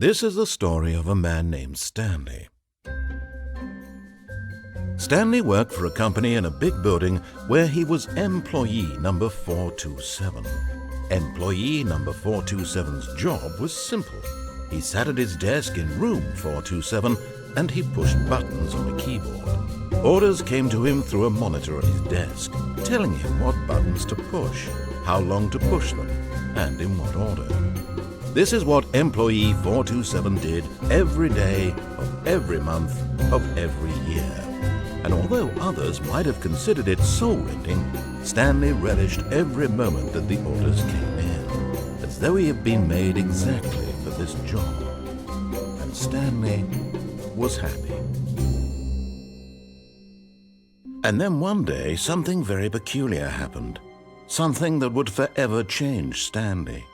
This is the story of a man named Stanley. Stanley worked for a company in a big building where he was employee number 427. Employee number 427's job was simple. He sat at his desk in room 427 and he pushed buttons on a keyboard. Orders came to him through a monitor on his desk, telling him what buttons to push, how long to push them, and in what order. This is what employee 427 did every day of every month of every year. And although others might have considered it soul-rending, Stanley relished every moment that the orders came in, as though he had been made exactly for this job. And Stanley was happy. And then one day, something very peculiar happened. Something that would forever change Stanley.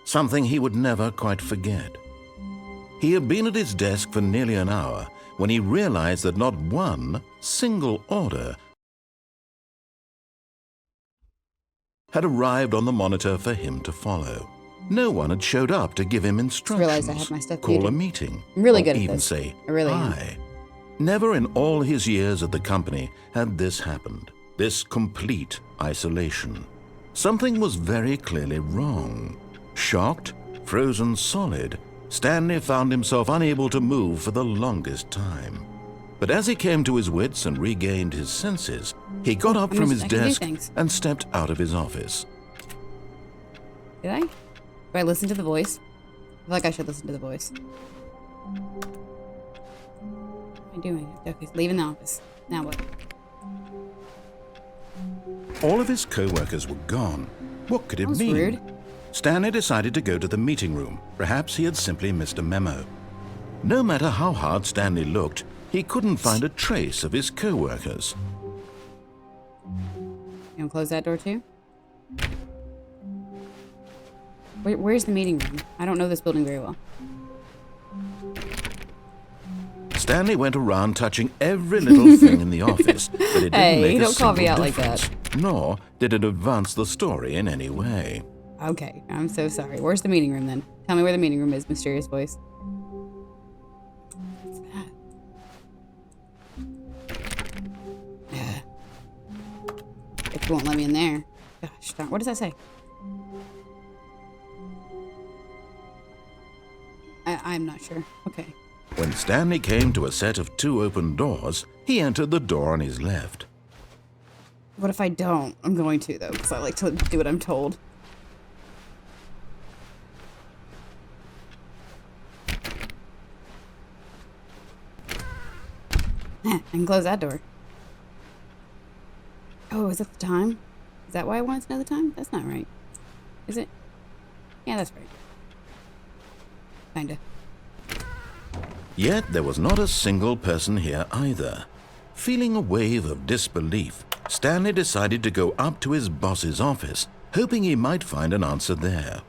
Something he would never quite forget. He had been at his desk for nearly an hour when he realized that not one single order had arrived on the monitor for him to follow. No one had showed up to give him instructions, I had my stuff call muted. a meeting, I'm really or good at even this. say I really am. hi. Never in all his years at the company had this happened, this complete isolation. Something was very clearly wrong. Shocked, frozen solid, Stanley found himself unable to move for the longest time. But as he came to his wits and regained his senses, he got up from his desk and stepped out of his office. Did I? Do I listen to the voice? I feel like I should listen to the voice. What am I doing? Okay, leaving the office. Now what? All of his co-workers were gone. What could it That was mean? rude. Stanley decided to go to the meeting room. Perhaps he had simply missed a memo. No matter how hard Stanley looked, he couldn't find a trace of his co-workers. You gonna close that door too? Where's the meeting room? I don't know this building very well. Stanley went around touching every little thing in the office, but it didn't Hey, make a don't call me single out like difference, nor did it advance the story in any way. Okay, I'm so sorry. Where's the meeting room then? Tell me where the meeting room is, mysterious voice. What's that? It won't let me in there. Gosh darn, what does that say? I'm not sure. Okay. When Stanley came to a set of 2 open doors, he entered the door on his left. What if I don't? I'm going to, though, because I like to do what I'm told. I can close that door. Oh, is that the time? Is that why I wanted to know the time? That's not right. Is it? Yeah, that's right. Kinda. Yet there was not a single person here either. Feeling a wave of disbelief, Stanley decided to go up to his boss's office, hoping he might find an answer there.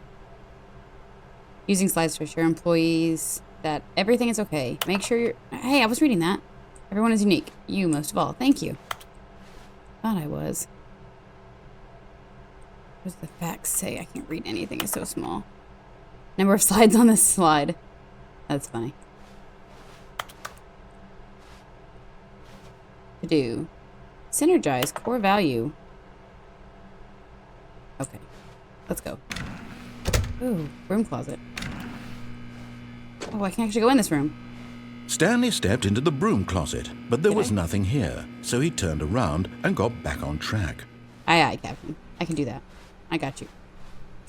Using slides to assure employees that everything is okay. Make sure you're... Hey, I was reading that. Everyone is unique. You most of all. Thank you. Thought I was. What does the facts say? I can't read anything. It's so small. Number of slides on this slide. That's funny. To do. Synergize core value. Okay. Let's go. Ooh, room closet. Oh, I can actually go in this room. Stanley stepped into the broom closet, but there was nothing here, so he turned around and got back on track. Aye, aye, Captain. I can do that. I got you.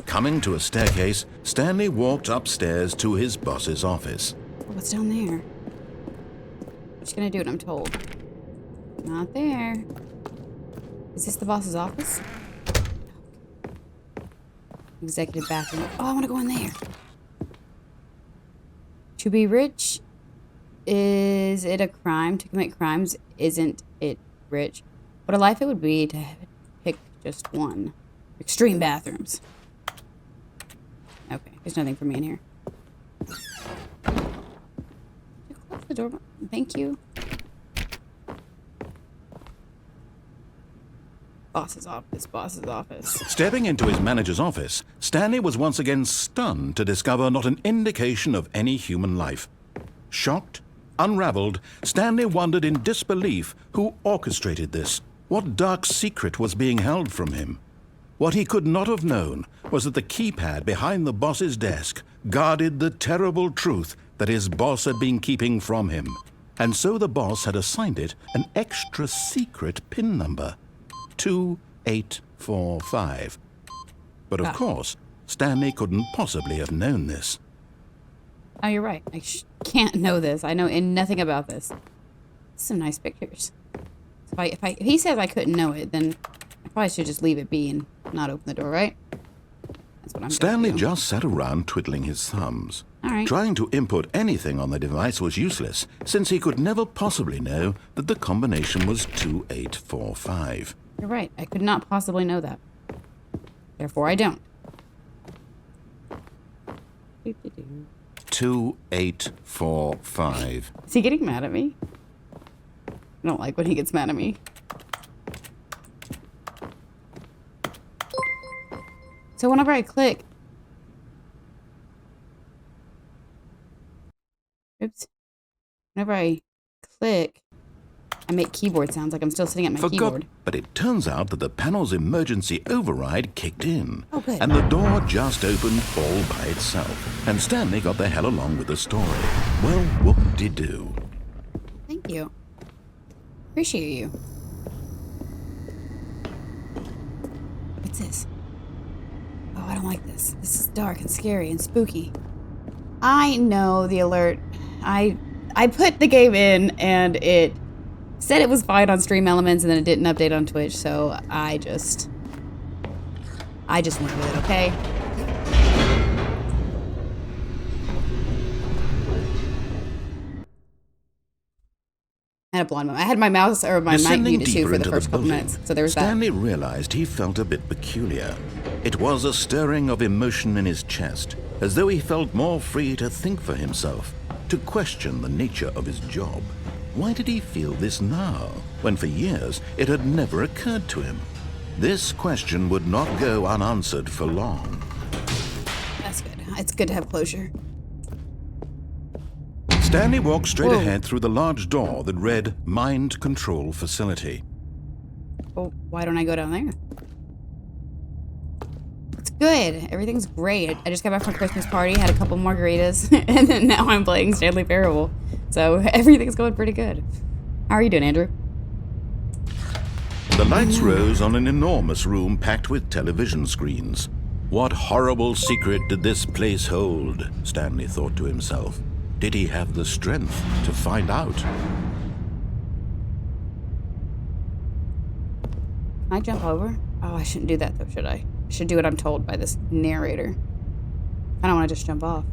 Coming to a staircase, Stanley walked upstairs to his boss's office. Oh, what's down there? I'm just gonna do what I'm told. Not there. Is this the boss's office? Executive bathroom. Oh, I want to go in there. To be rich, is it a crime to commit crimes? Isn't it rich? What a life it would be to pick just one. Extreme bathrooms. Okay, there's nothing for me in here. Close the door. Thank you. Boss's office, boss's office. Stepping into his manager's office, Stanley was once again stunned to discover not an indication of any human life. Shocked, unraveled, Stanley wondered in disbelief who orchestrated this. What dark secret was being held from him? What he could not have known was that the keypad behind the boss's desk guarded the terrible truth that his boss had been keeping from him. And so the boss had assigned it an extra secret PIN number. 2845. But of course, Stanley couldn't possibly have known this. Oh, you're right. I can't know this. I know nothing about this. Some nice pictures. So if he says I couldn't know it, then I probably should just leave it be and not open the door, right? That's what I'm Stanley gonna do. just sat around twiddling his thumbs. All right. Trying to input anything on the device was useless, since he could never possibly know that the combination was 2845. You're right. I could not possibly know that. Therefore, I don't. 2845. Is he getting mad at me? I don't like when he gets mad at me. So whenever I click... Oops. Whenever I click, I make keyboard sounds like I'm still sitting at my keyboard. But it turns out that the panel's emergency override kicked in. Oh, good. And the door just opened all by itself. And Stanley got the hell along with the story. Well, whoop-de-doo. Thank you. Appreciate you. What's this? Oh, I don't like this. This is dark and scary and spooky. I know the alert. I put the game in and it said it was fine on Stream Elements and then it didn't update on Twitch, so I just went with it, okay? I had a blonde moment. I had my mouse or my mic Descending muted too deeper for the into first couple building, minutes, so there was that. Stanley realized he felt a bit peculiar. It was a stirring of emotion in his chest, as though he felt more free to think for himself, to question the nature of his job. Why did he feel this now, when for years it had never occurred to him? This question would not go unanswered for long. That's good. It's good to have closure. Stanley walked straight Whoa. ahead through the large door that read Mind Control Facility. Well, why don't I go down there? It's good. Everything's great. I just got back from Christmas party, had a couple margaritas, and then now I'm playing Stanley Parable. So everything's going pretty good. How are you doing, Andrew? The lights rose on an enormous room packed with television screens. What horrible secret did this place hold? Stanley thought to himself. Did he have the strength to find out? Can I jump over? Oh, I shouldn't do that though, should I? I should do what I'm told by this narrator. I don't want to just jump off.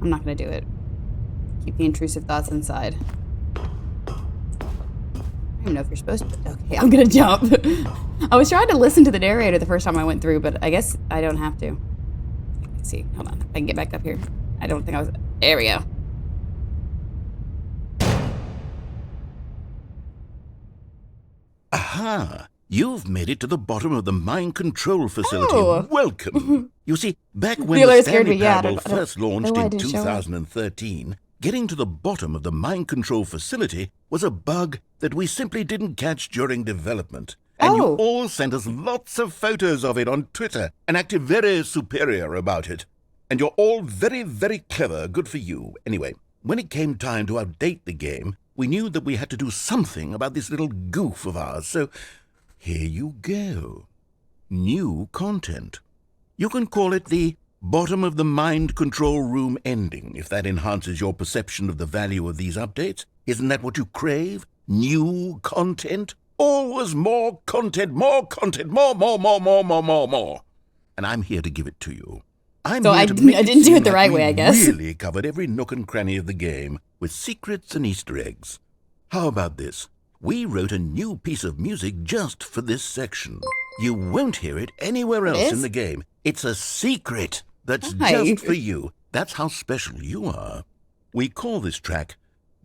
I'm not going to do it. Keep the intrusive thoughts inside. I don't even know if you're supposed to. Okay, I'm going to jump. I was trying to listen to the narrator the first time I went through, but I guess I don't have to. Let's see. Hold on. I can get back up here. I don't think I was... There we go. Aha! You've made it to the bottom of the mind control facility. Oh. Welcome. You see, back when The alert the scared Stanley me. Yeah, I Parable don't- first launched why in it didn't show up. 2013, getting to the bottom of the mind control facility was a bug that we simply didn't catch during development. And you Oh. all sent us lots of photos of it on Twitter and acted very superior about it. And you're all very, very clever. Good for you. Anyway, when it came time to update the game, we knew that we had to do something about this little goof of ours, so here you go. New content. You can call it the bottom of the mind control room ending, if that enhances your perception of the value of these updates. Isn't that what you crave? New content? Always more content, more content, more. And I'm here to give it to you. I'm So here I to didn't- make I didn't do seem it the like right we way, I guess. Really covered every nook and cranny of the game with secrets and Easter eggs. How about this? We wrote a new piece of music just for this section. You won't hear it anywhere else is? in the game. It's a secret that's Hi. just for you. That's how special you are. We call this track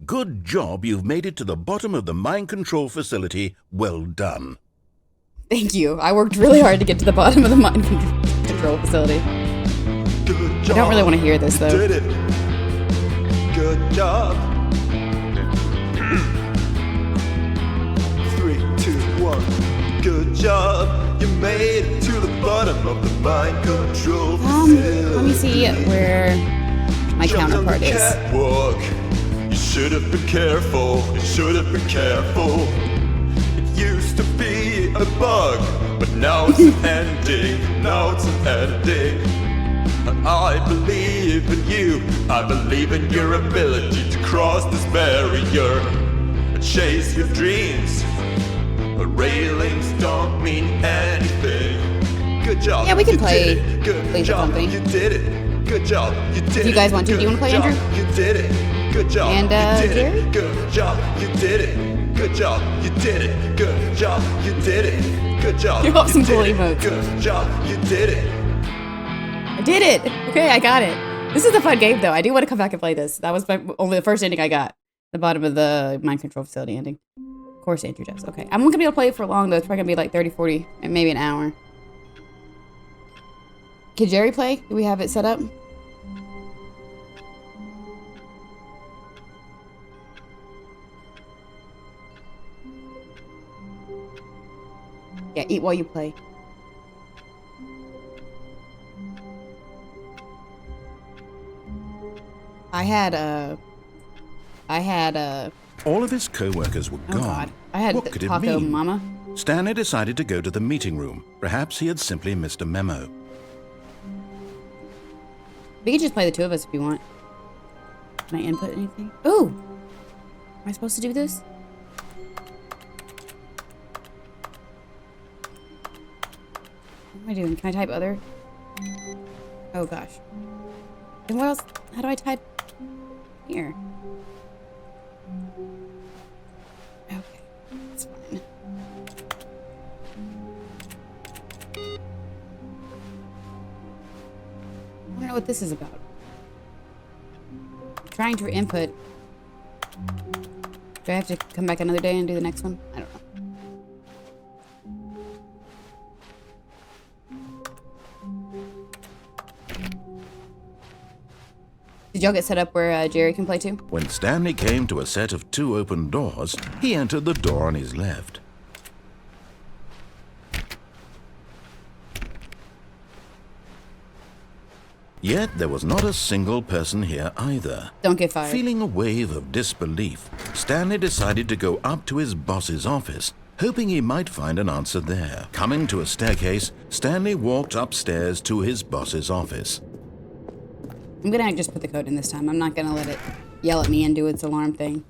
Good job, you've made it to the bottom of the mind control facility. Well done. Thank you. I worked really hard to get to the bottom of the mind control facility. Good job. I don't really want to hear this, though. You did it. Good job. 3, 2, 1. Good job. You made it to the bottom of the mind control facility. Let me see where my Jumped on the counterpart is. catwalk. You should have been careful. You should have been careful. It used to be a bug, but now it's an ending. Now it's an ending. I believe in you. I believe in your ability to cross this barrier and chase your dreams. The railings don't mean anything. Good job. Yeah, we can you play did it. Good Laser job. Company. You did it. Good job. You did it. you guys want to, do you want to play, Good Andrew? job. You did it. Good job. And, you did Jerry? it. Good job. You did it. Good job. You did it. Good job. You did it. Good job. You have some did cool it. emotes. Good job. You did it. I did it! Okay, I got it. This is a fun game, though. I do want to come back and play this. That was only the first ending I got. The bottom of the mind control facility ending. Of course, Andrew Jeffs. Okay, I'm not going to be able to play it for long, though. It's probably going to be like 30, 40, and maybe an hour. Can Jerry play? Do we have it set up? Yeah, eat while you play. I had All of his co-workers were oh gone. god. I had What could it Taco mean? Mama. Stanley decided to go to the meeting room. Perhaps he had simply missed a memo. We could just play the two of us if you want. Can I input anything? Ooh! Am I supposed to do this? What am I doing? Can I type other? Oh gosh. Then what else? How do I type here? Okay, that's fine. I don't know what this is about. I'm trying to input. Do I have to come back another day and do the next one? I don't know. Did y'all get set up where Jerry can play too? When Stanley came to a set of 2 open doors, he entered the door on his left. Yet there was not a single person here either. Don't get fired. Feeling a wave of disbelief, Stanley decided to go up to his boss's office, hoping he might find an answer there. Coming to a staircase, Stanley walked upstairs to his boss's office. I'm gonna just put the code in this time. I'm not gonna let it yell at me and do its alarm thing.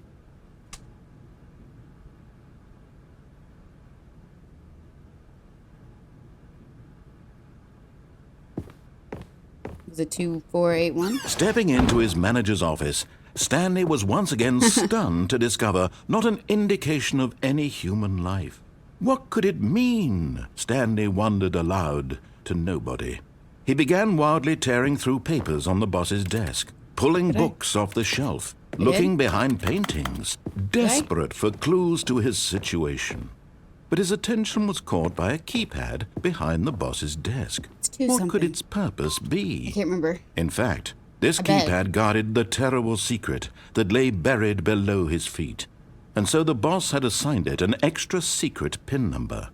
Is it 2481? Stepping into his manager's office, Stanley was once again stunned to discover not an indication of any human life. What could it mean? Stanley wondered aloud to nobody. He began wildly tearing through papers on the boss's desk, pulling books off the shelf, looking behind paintings, desperate for clues to his situation. But his attention was caught by a keypad behind the boss's desk. What could its purpose be? I can't remember. In fact, this I bet. keypad guarded the terrible secret that lay buried below his feet. And so the boss had assigned it an extra secret PIN number,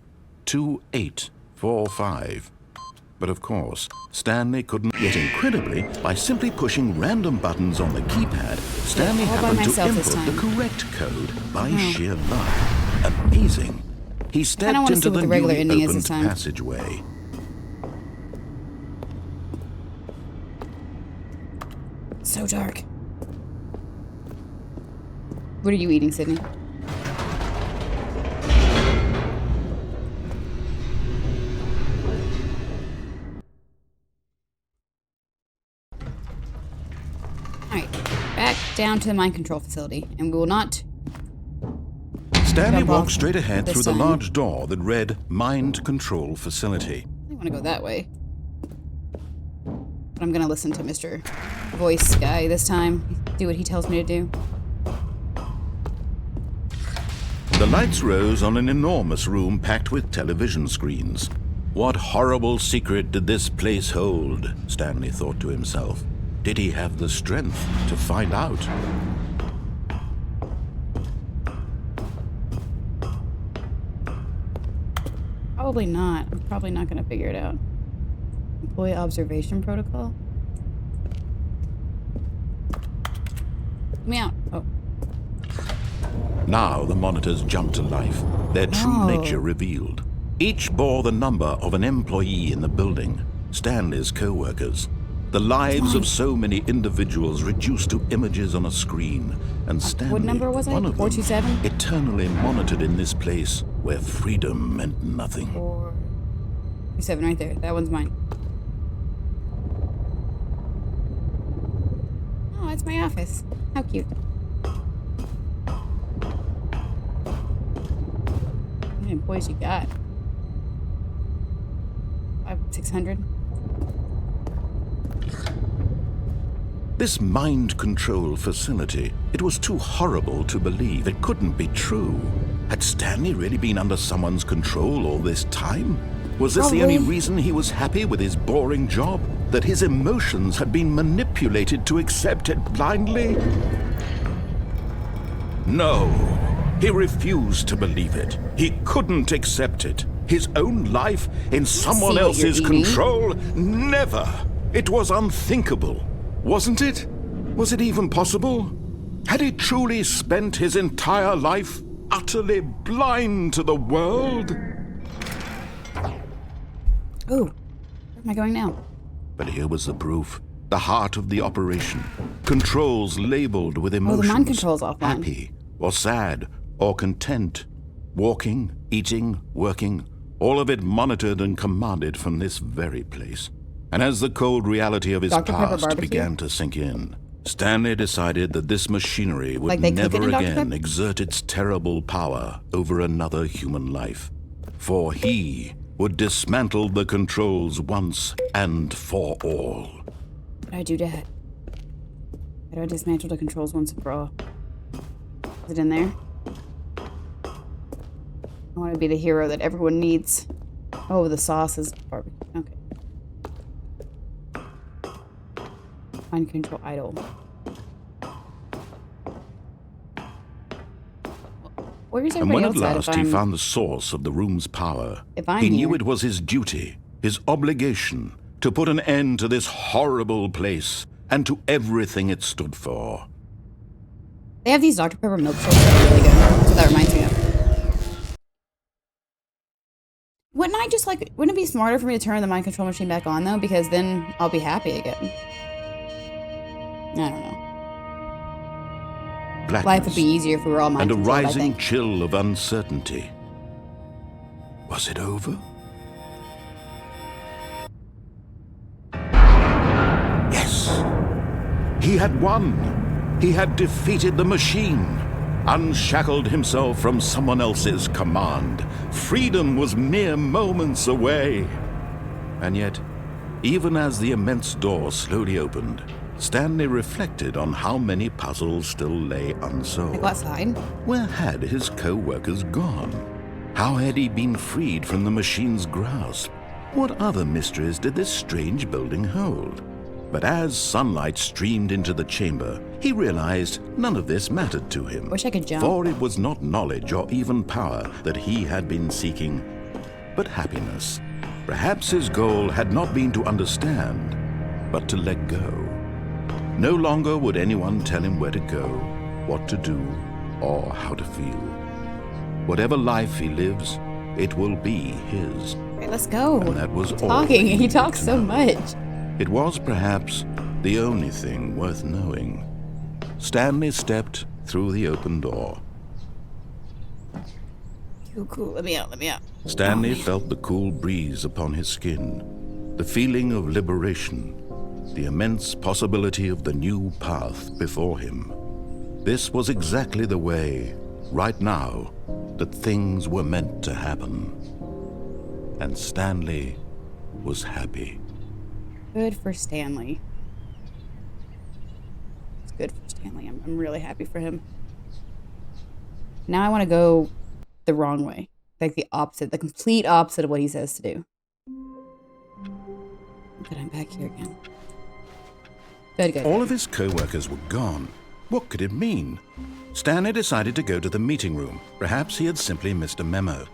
2845. But of course, Stanley couldn't. Yet incredibly, by simply pushing random buttons on the keypad, Stanley all by happened to myself this input the time. correct code by sheer luck. Amazing. He stepped wanna see into what the the regular newly ending is opened this time. passageway. So dark. What are you eating, Sydney? Alright, back down to the mind control facility, and we will not. Stanley Jump off walked straight ahead this through the time. large door that read Mind Control Facility. I want to go that way. But I'm gonna listen to Mr. Voice Guy this time. Do what he tells me to do. The lights rose on an enormous room packed with television screens. What horrible secret did this place hold? Stanley thought to himself. Did he have the strength to find out? Probably not. I'm probably not going to figure it out. Employee observation protocol? Let me out. Oh. Now the monitors jumped to life, their true nature revealed. Each bore the number of an employee in the building, Stanley's co-workers. The lives of so many individuals reduced to images on a screen, and Stanley, what number was it? one of them, 427? eternally monitored in this place where freedom meant nothing. 427 right there. That one's mine. Oh, it's my office. How cute. How many employees you got? 600? This mind control facility, it was too horrible to believe. It couldn't be true. Had Stanley really been under someone's control all this time? Was this the only reason he was happy with his boring job? That his emotions had been manipulated to accept it blindly? No, he refused to believe it. He couldn't accept it. His own life in someone else's control? Never! It was unthinkable. Wasn't it? Was it even possible? Had he truly spent his entire life utterly blind to the world? Oh, where am I going now? But here was the proof. The heart of the operation. Controls labeled with emotions. Oh, the mind control's offline. Happy, or sad, or content. Walking, eating, working. All of it monitored and commanded from this very place. And as the cold reality of his past began to sink in, Stanley decided that this machinery would never again exert its terrible power over another human life. For he would dismantle the controls once and for all. How do I do that? How do I dismantle the controls once and for all? Is it in there? I want to be the hero that everyone needs. Oh, the sauce is barbecue. Okay. Mind control idle. Where's everybody else at? And when at last he found the source of the room's power, he knew it was his duty, his obligation, to put an end to this horrible place and to everything it stood for. They have these Dr. Pepper milkshakes that are really good. That's what that reminds me of. Wouldn't it be smarter for me to turn the mind control machine back on, though? Because then I'll be happy again. I don't know. Blackness, life would be easier if we were all mind controlled, and a rising chill of uncertainty. Was it over? Yes! He had won! He had defeated the machine! Unshackled himself from someone else's command. Freedom was mere moments away. And yet, even as the immense door slowly opened, Stanley reflected on how many puzzles still lay unsolved. Like what side? Where had his co-workers gone? How had he been freed from the machine's grasp? What other mysteries did this strange building hold? But as sunlight streamed into the chamber, he realized none of this mattered to him. Wish I could jump. For it was not knowledge or even power that he had been seeking, but happiness. Perhaps his goal had not been to understand, but to let go. No longer would anyone tell him where to go, what to do, or how to feel. Whatever life he lives, it will be his. Right, let's go. And that was all. Talking. He talks so much. It was perhaps the only thing worth knowing. Stanley stepped through the open door. Cool. Let me out. Stanley felt the cool breeze upon his skin, the feeling of liberation, the immense possibility of the new path before him. This was exactly the way, right now, that things were meant to happen. And Stanley was happy. Good for Stanley. It's good for Stanley. I'm really happy for him. Now I want to go the wrong way. Like the opposite, the complete opposite of what he says to do. But I'm back here again. Good. All of his co-workers were gone. What could it mean? Stanley decided to go to the meeting room. Perhaps he had simply missed a memo.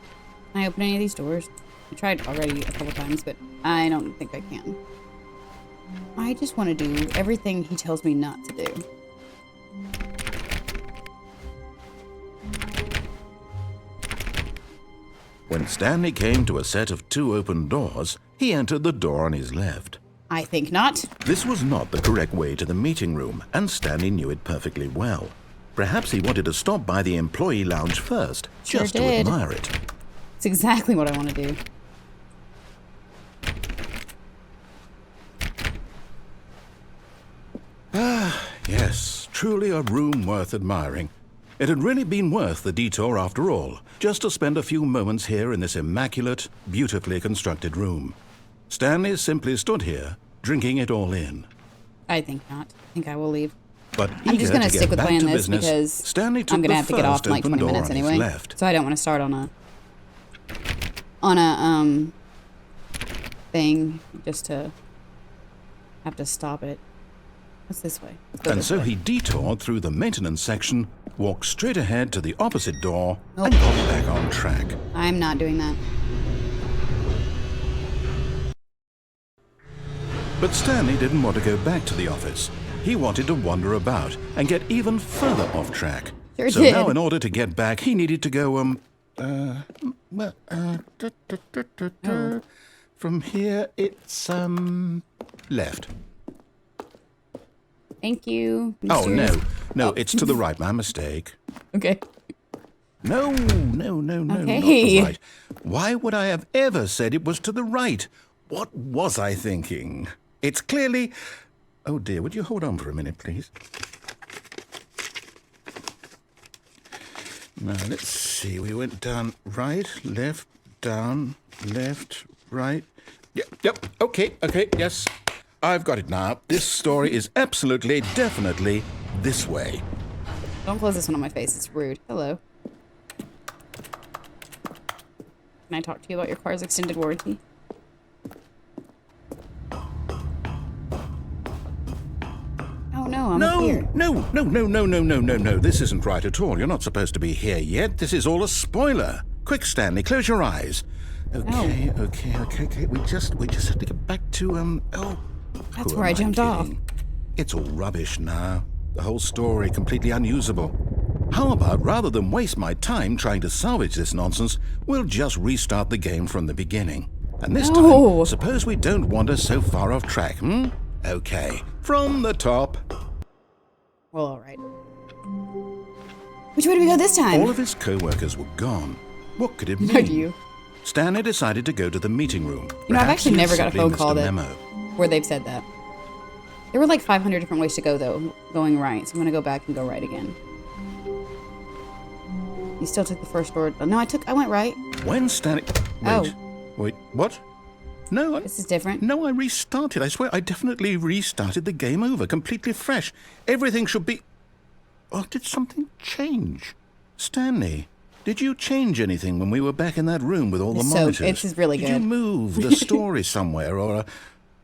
Can I open any of these doors? I tried already a couple times, but I don't think I can. I just want to do everything he tells me not to do. When Stanley came to a set of 2 open doors, he entered the door on his left. I think not. This was not the correct way to the meeting room, and Stanley knew it perfectly well. Perhaps he wanted to stop by the employee lounge first, just to admire it. It's exactly what I want to do. Yes, truly a room worth admiring. It had really been worth the detour after all, just to spend a few moments here in this immaculate, beautifully constructed room. Stanley simply stood here, drinking it all in. I think not. I think I will leave. But I'm just going to stick with back playing to this business, because Stanley took I'm going to have to get off in like 20 door minutes on his anyway. left. So I don't want to start on a thing just to have to stop it. What's this way? And so he detoured through the maintenance section, walked straight ahead to the opposite door, and got back on track. I'm not doing that. But Stanley didn't want to go back to the office. He wanted to wander about and get even further off track. Sure So did. now in order to get back, he needed to go, from here it's, left. Thank you. Oh, Mr. no, it's to the right, my mistake. Okay. No, not Okay. the right. Why would I have ever said it was to the right? What was I thinking? It's clearly... Oh dear, would you hold on for a minute, please? Now, let's see. We went down right, left, down, left, right. Yep, okay, yes. I've got it now. This story is absolutely, definitely this way. Don't close this one on my face. It's rude. Hello. Can I talk to you about your car's extended warranty? Oh no, I'm up here. No. This isn't right at all. You're not supposed to be here yet. This is all a spoiler. Quick, Stanley, close your eyes. Okay. We just have to get back to, That's who where am I jumped off. kidding? It's all rubbish now. The whole story completely unusable. How about, rather than waste my time trying to salvage this nonsense, we'll just restart the game from the beginning. And this time, suppose we don't wander so far off track, Okay, from the top. Well, alright. Which way do we go this time? All of his co-workers were gone. What could it mean? Nor do you. Stanley decided to go to the meeting room. You know, I've Perhaps actually he never got a simply phone missed call that memo. where they've said that. There were like 500 different ways to go, though, going right. So I'm going to go back and go right again. You still took the first door. No, I went right. When Stanley... Wait, what? No, This is different. No, I restarted. I swear, I definitely restarted the game over, completely fresh. Everything should be... Oh, did something change? Stanley, did you change anything when we were back in that room with all the monitors? This is really Did good. you move the story somewhere, or...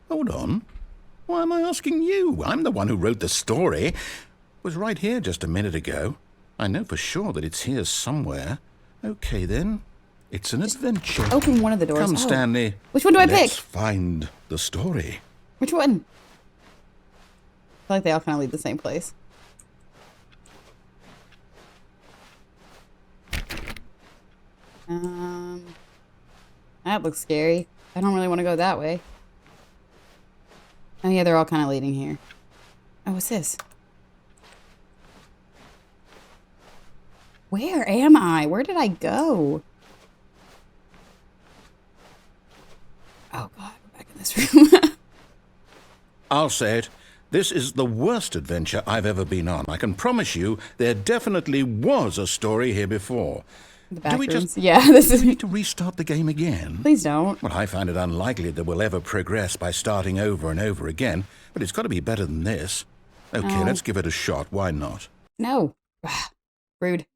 Hold on. Why am I asking you? I'm the one who wrote the story. It was right here just a minute ago. I know for sure that it's here somewhere. Okay, then. It's an adventure. Open one of the doors. Come, Stanley. Which one do I Let's pick? find the story. Which one? I feel like they all kind of lead the same place. That looks scary. I don't really want to go that way. Oh yeah, they're all kind of leading here. Oh, what's this? Where am I? Where did I go? Oh god, we're back in this room. I'll say it. This is the worst adventure I've ever been on. I can promise you there definitely was a story here before. The back Do we rooms. just... Yeah, this is... Do we need to restart the game again? Please don't. Well, I find it unlikely that we'll ever progress by starting over and over again, but it's got to be better than this. Okay, Oh. let's give it a shot. Why not? No. Rude.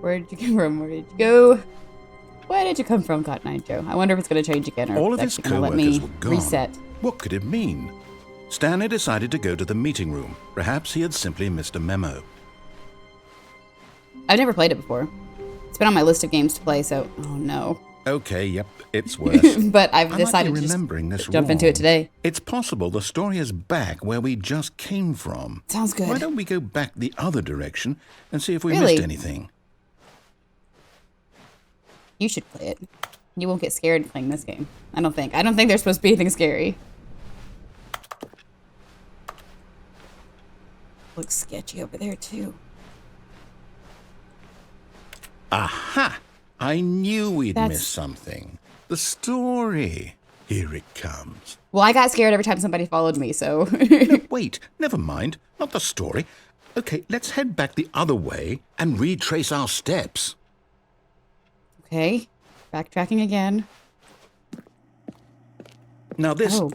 Where did you come from? Where did you go? Where did you come from, Cotton Eye Joe? I wonder if it's going to change again or All if of it's his going to let co-workers me were gone. reset. What could it mean? Stanley decided to go to the meeting room. Perhaps he had simply missed a memo. I've never played it before. It's been on my list of games to play, so... Oh, no. Okay, yep, it's worse. But I've I decided might be to just remembering this jump into it today. It's possible the story is back where we just came from. Sounds good. Why don't we go back the other direction and see if we Really? missed anything? You should play it. You won't get scared playing this game. I don't think. I don't think there's supposed to be anything scary. Looks sketchy over there, too. Aha! I knew we'd That's- miss something. The story. Here it comes. Well, I got scared every time somebody followed me, so... No, wait, never mind. Not the story. Okay, let's head back the other way and retrace our steps. Okay. Backtracking again. Now this... Oh,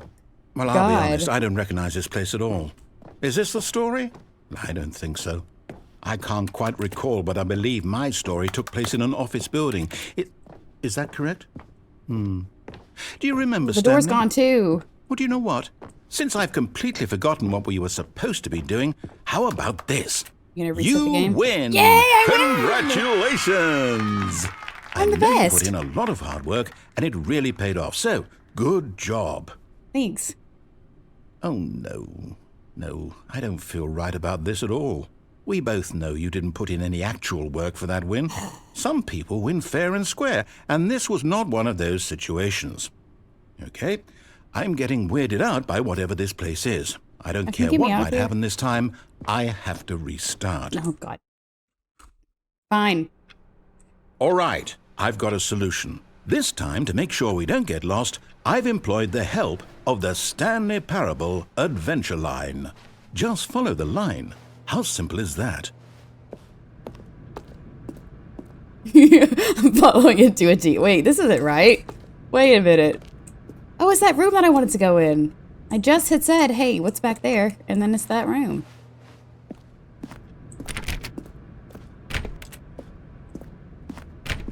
well, I'll God. be honest, I don't recognize this place at all. Is this the story? I don't think so. I can't quite recall, but I believe my story took place in an office building. Is that correct? Do you remember, the Stanley? door's gone, too. Well, do you know what? Since I've completely forgotten what we were supposed to be doing, how about this? You gonna reset the game? Win! Yay, I win! Congratulations! I'm the I know best. you put in a lot of hard work, and it really paid off. So, good job. Thanks. Oh, no. No, I don't feel right about this at all. We both know you didn't put in any actual work for that win. Some people win fair and square, and this was not one of those situations. Okay? I'm getting weirded out by whatever this place is. I don't care get me what out might there. happen this time. I have to restart. Oh, God. Fine. All right, I've got a solution. This time, to make sure we don't get lost, I've employed the help of the Stanley Parable Adventure Line. Just follow the line. How simple is that? I'm following it to a T. Wait, this isn't right. Wait a minute. Oh, it's that room that I wanted to go in. I just had said, hey, what's back there? And then it's that room.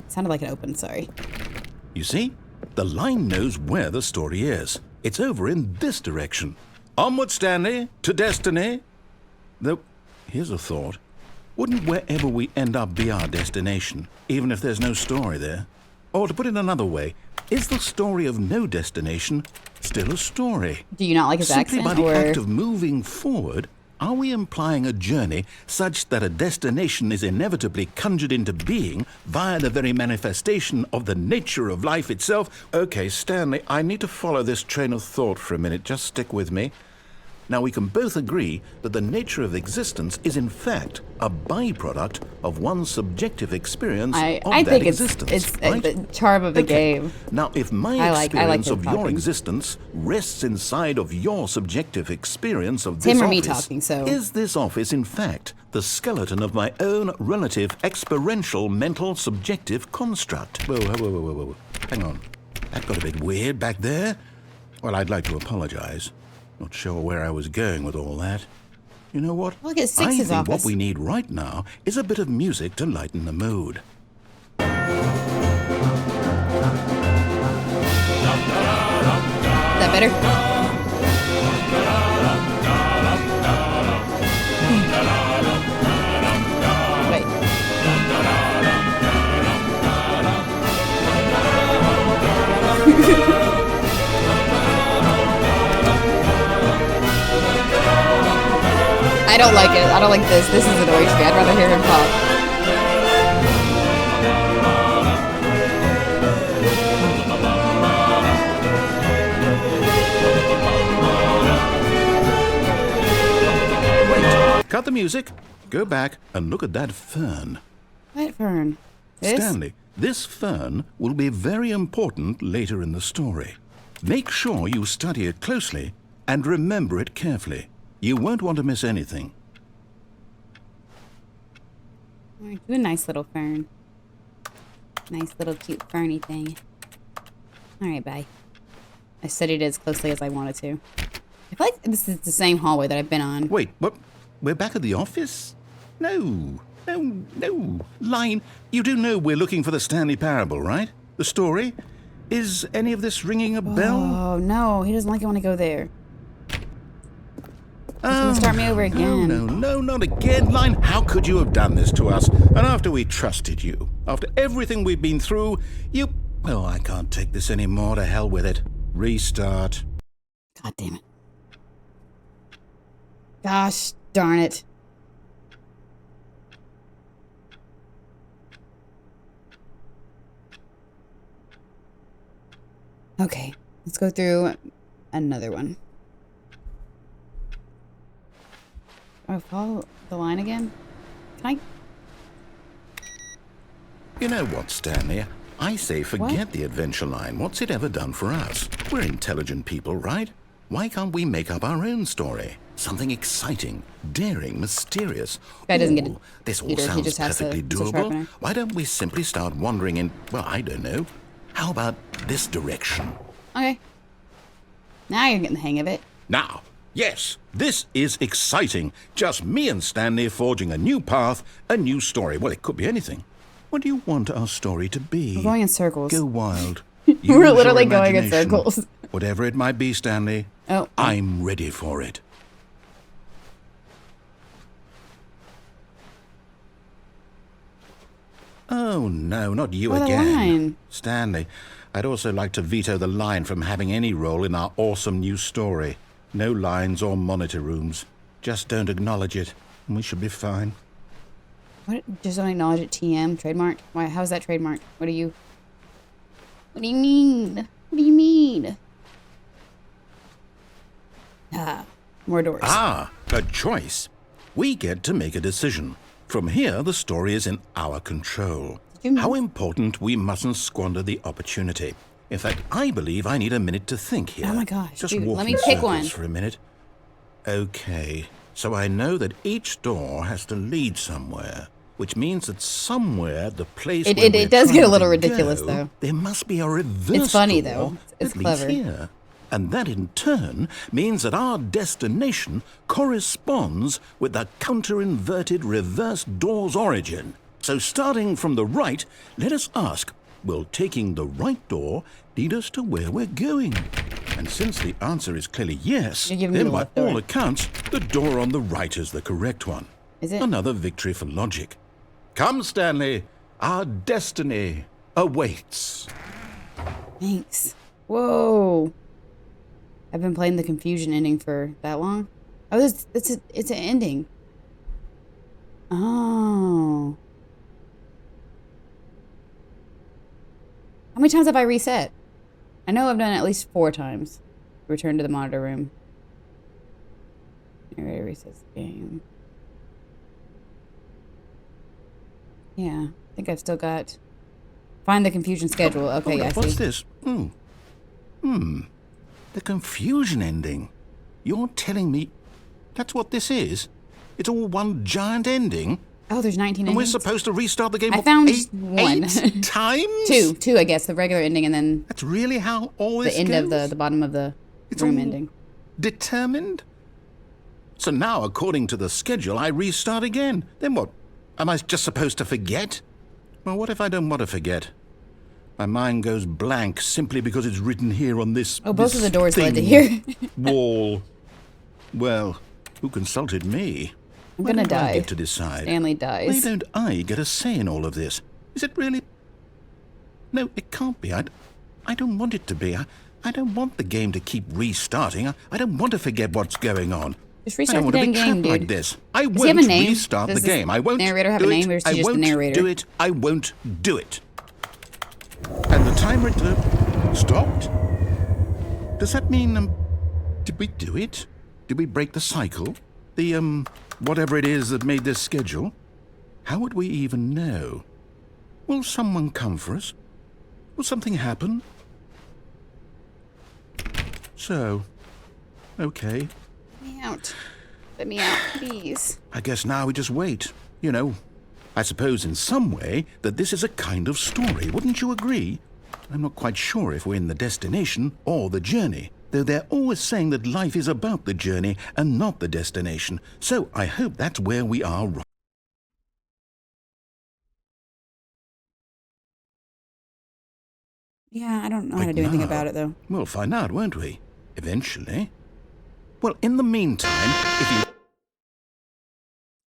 Sounded like it opened, sorry. You see? The line knows where the story is. It's over in this direction. Onward, Stanley, to destiny. Though, here's a thought. Wouldn't wherever we end up be our destination, even if there's no story there? Or to put it another way, is the story of no destination still a story? Do you not like his Simply accent? by the Or act of moving forward, are we implying a journey such that a destination is inevitably conjured into being via the very manifestation of the nature of life itself? Okay, Stanley, I need to follow this train of thought for a minute. Just stick with me. Now, we can both agree that the nature of existence is, in fact, a byproduct of one's subjective experience I of that think it's existence, right? the charm of the game. Now, if my I like experience him of your talking. existence rests inside of your subjective experience of It's this him or me office, talking, so- is this office, in fact, the skeleton of my own relative experiential mental subjective construct? Whoa, whoa, whoa, whoa, whoa, whoa. Hang on. That got a bit weird back there. Well, I'd like to apologize. Not sure where I was going with all that. You know what? Look at I Six's think what office. we need right now is a bit of music to lighten the mood. Is that better? Wait. I don't like it. I don't like this. This is annoying to me. I'd rather hear him talk. Cut the music, go back, and look at that fern. What fern? This? Stanley, this fern will be very important later in the story. Make sure you study it closely and remember it carefully. You won't want to miss anything. Do a nice little fern. Nice little cute ferny thing. Alright, bye. I studied it as closely as I wanted to. I feel like this is the same hallway that I've been on. Wait, what? We're back at the office? No, No. Line, you do know we're looking for the Stanley Parable, right? The story? Is any of this ringing a bell? Oh, no. He doesn't like it when I go there. He's gonna start me over again. No, not again. Line, how could you have done this to us? And after we trusted you, after everything we've been through, you... Oh, I can't take this anymore. To hell with it. Restart. God damn it. Gosh darn it. Okay, let's go through another one. Oh, follow the line again? Can I? You know what, Stanley? I say forget the adventure line. What's it ever done for us? We're intelligent people, right? Why can't we make up our own story? Something exciting, daring, mysterious. Guy doesn't get it. This all He sounds just has perfectly to doable. sharpener. Why don't we simply start wandering in, well, I don't know. How about this direction? Okay. Now you're getting the hang of it. Now, yes, this is exciting. Just me and Stanley forging a new path, a new story. Well, it could be anything. What do you want our story to be? We're going in circles. Go wild. We're Use literally your going in imagination. circles. Whatever it might be, Stanley, Oh. I'm ready for it. Oh, no, not you Oh, the again. line. Stanley, I'd also like to veto the line from having any role in our awesome new story. No lines or monitor rooms. Just don't acknowledge it, and we should be fine. What? Just don't acknowledge it. TM trademark. Why? How's that trademark? What do you mean? What do you mean? Ah, more doors. Ah, a choice. We get to make a decision. From here, the story is in our control. How important we mustn't squander the opportunity. In fact, I believe I need a minute to think here. Oh my gosh, Just dude, walk let in me pick circles one. for a minute. Okay, so I know that each door has to lead somewhere, which means that somewhere the place It- where it we're does get a trying little to ridiculous, go, though. There must be a reverse It's funny, door though. It's that leads clever. here. And that in turn means that our destination corresponds with the counter-inverted reverse door's origin. So starting from the right, let us ask, will taking the right door lead us to where we're going? And since the answer is clearly yes, You're giving me then the by left door. all accounts, the door on the right is the correct one. Is it? Another victory for logic. Come, Stanley, our destiny awaits. Thanks. Whoa. I've been playing the confusion ending for that long. Oh, it's an ending. Oh. How many times have I reset? I know I've done it at least 4 times. Return to the monitor room. Narrator resets the game. Yeah, I think I've still got... Find the confusion schedule. Okay, I see. What's this? The confusion ending. You're telling me that's what this is? It's all one giant ending? Oh, there's 19 And we're endings? supposed to restart the game I found eight, one. 8 times? Two, I guess. The regular ending and then That's really how all this the end of goes? the bottom of the It's room all ending. Determined? So now, according to the schedule, I restart again. Then what? Am I just supposed to forget? Well, what if I don't want to forget? My mind goes blank simply because it's written here on this Oh, both this of the doors led to thing, here. wall. Well, who consulted me? I'm Why gonna don't I die. get to decide? Stanley Why dies. don't I get a say in all of this? Is it really? No, it can't be. I don't want it to be. I don't want the game to keep restarting. I don't want to forget what's going on. Just I restart don't the want to be damn game, trapped like dude. this. I he won't have a name? restart Does the this game. I won't narrator have do a name, it. or is he I just the won't narrator? do it. I won't do it. And the timer stopped? Does that mean, did we do it? Did we break the cycle? The, whatever it is that made this schedule? How would we even know? Will someone come for us? Will something happen? So, okay. Let me out. Let me out, please. I guess now we just wait. You know, I suppose in some way that this is a kind of story, wouldn't you agree? I'm not quite sure if we're in the destination or the journey, though they're always saying that life is about the journey and not the destination. So I hope that's where we are right Yeah, I don't know how to do anything about it, though. We'll find out, won't we? Eventually. Well, in the meantime, if you...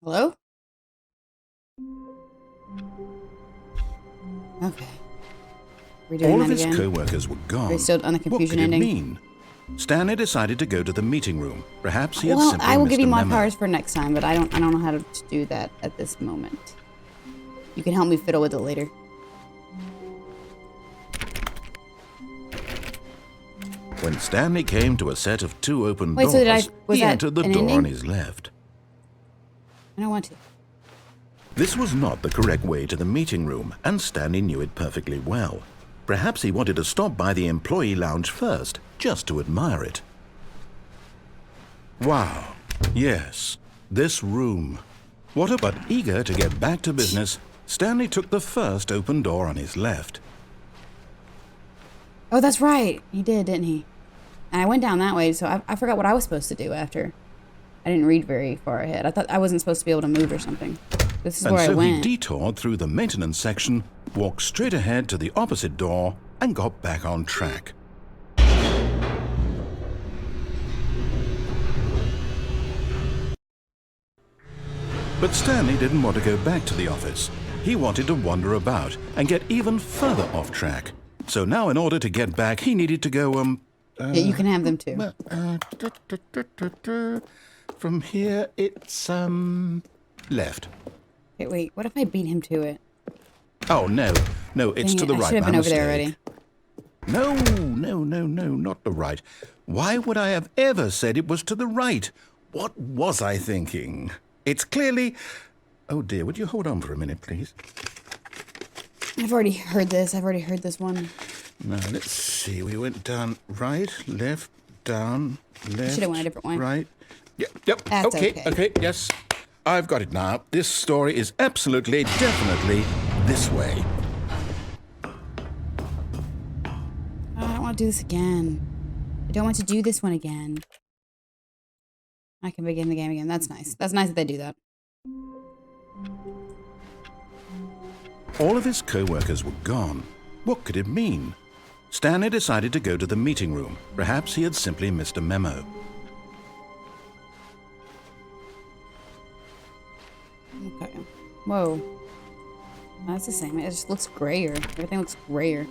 Hello? Okay. We're doing All that of his again. co-workers were gone. We're still on the What confusion could it ending. mean? Stanley decided to go to the meeting room. Perhaps he had Well, simply I will missed give you a mod memo. powers for next time, but I don't know how to do that at this moment. You can help me fiddle with it later. When Stanley came to a set of 2 open Wait, doors, so was he that entered the an door ending? on his left. I don't want to. This was not the correct way to the meeting room, and Stanley knew it perfectly well. Perhaps he wanted to stop by the employee lounge first, just to admire it. Wow. Yes, this room. But eager to get back to business, Stanley took the first open door on his left. Oh, that's right. He did, didn't he? And I went down that way, so I forgot what I was supposed to do after. I didn't read very far ahead. I thought I wasn't supposed to be able to move or something. This is And where I so he went. detoured through the maintenance section, walked straight ahead to the opposite door, and got back on track. But Stanley didn't want to go back to the office. He wanted to wander about and get even further off track. So now in order to get back, he needed to go, Yeah, you can have them too. From here, it's, left. Okay, wait. What if I beat him to it? Oh, no, it's Dang to it, the I right. should have My been over there mistake. already. No, not the right. Why would I have ever said it was to the right? What was I thinking? It's clearly... Oh dear, would you hold on for a minute, please? I've already heard this. I've already heard this one. Now, let's see. We went down right, left, down, left, Should have went a different way. right. Yep. That's okay. Yes. I've got it now. This story is absolutely, definitely this way. Oh, I don't want to do this again. I don't want to do this one again. I can begin the game again. That's nice. That's nice that they do that. All of his co-workers were gone. What could it mean? Stanley decided to go to the meeting room. Perhaps he had simply missed a memo. Okay. Whoa. That's the same. It just looks grayer. Everything looks grayer.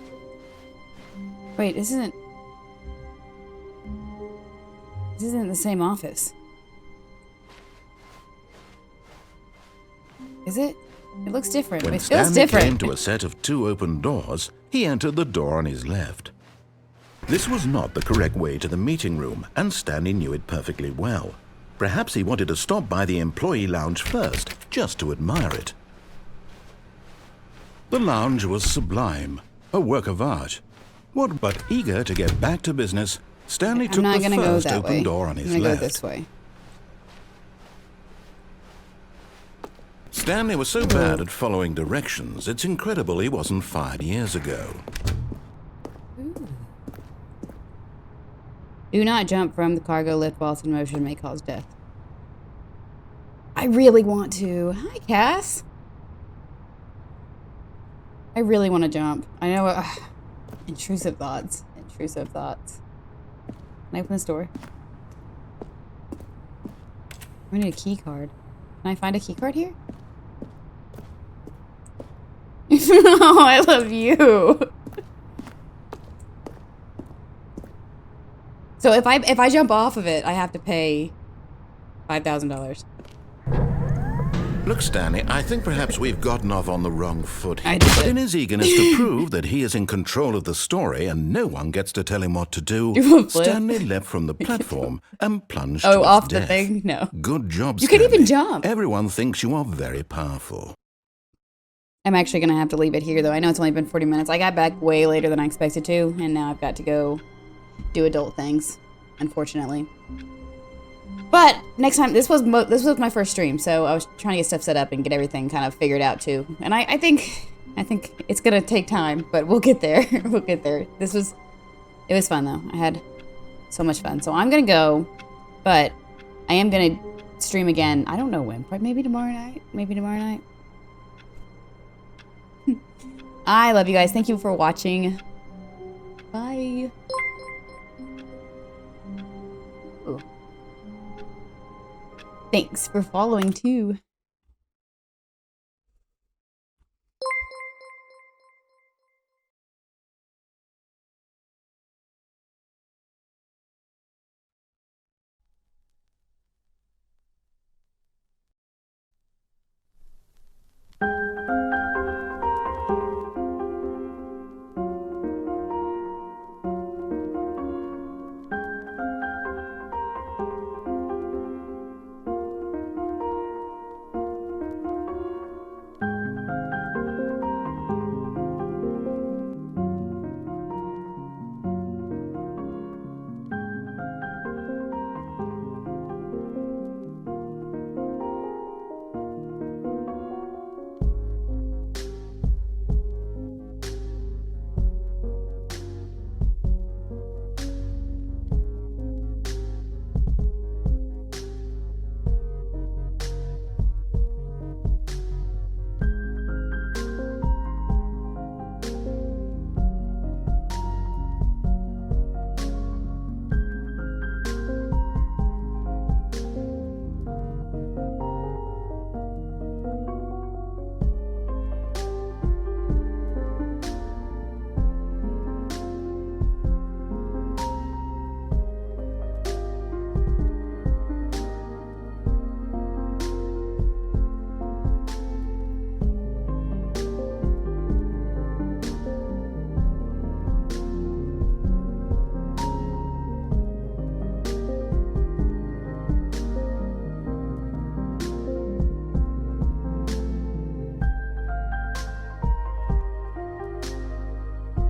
Wait, this isn't the same office. Is it? It looks different. When It feels Stanley different. came to a set of 2 open doors, he entered the door on his left. This was not the correct way to the meeting room, and Stanley knew it perfectly well. Perhaps he wanted to stop by the employee lounge first, just to admire it. The lounge was sublime, a work of art. But eager to get back to business, Stanley I'm took not the gonna go first that open way. door on I'm his gonna left. go this way. Stanley was so bad at following directions, it's incredible he wasn't fired years ago. Do not jump from the cargo lift while it's in motion, may cause death. I really want to. Hi, Cass. I really want to jump. I know. Intrusive thoughts. Intrusive thoughts. Can I open this door? I need a key card. Can I find a key card here? Oh, I love you. So if I jump off of it, I have to pay $5,000. Look, Stanley, I think perhaps we've gotten off on the wrong foot here. I did But it. in his eagerness to prove that he is in control of the story and no one gets to tell him what to do, Do a flip. Stanley leapt from the platform and plunged Oh, to off its the death. thing? No. Good job, You can Stanley. even jump. Everyone thinks you are very powerful. I'm actually going to have to leave it here, though. I know it's only been 40 minutes. I got back way later than I expected to, and now I've got to go do adult things, unfortunately. But next time, this was my first stream, so I was trying to get stuff set up and get everything kind of figured out, too. And I think it's going to take time, but we'll get there. We'll get there. It was fun, though. I had so much fun. So I'm going to go, but I am going to stream again. I don't know when. Probably maybe tomorrow night. Maybe tomorrow night. I love you guys. Thank you for watching. Bye. Ooh. Thanks for following too.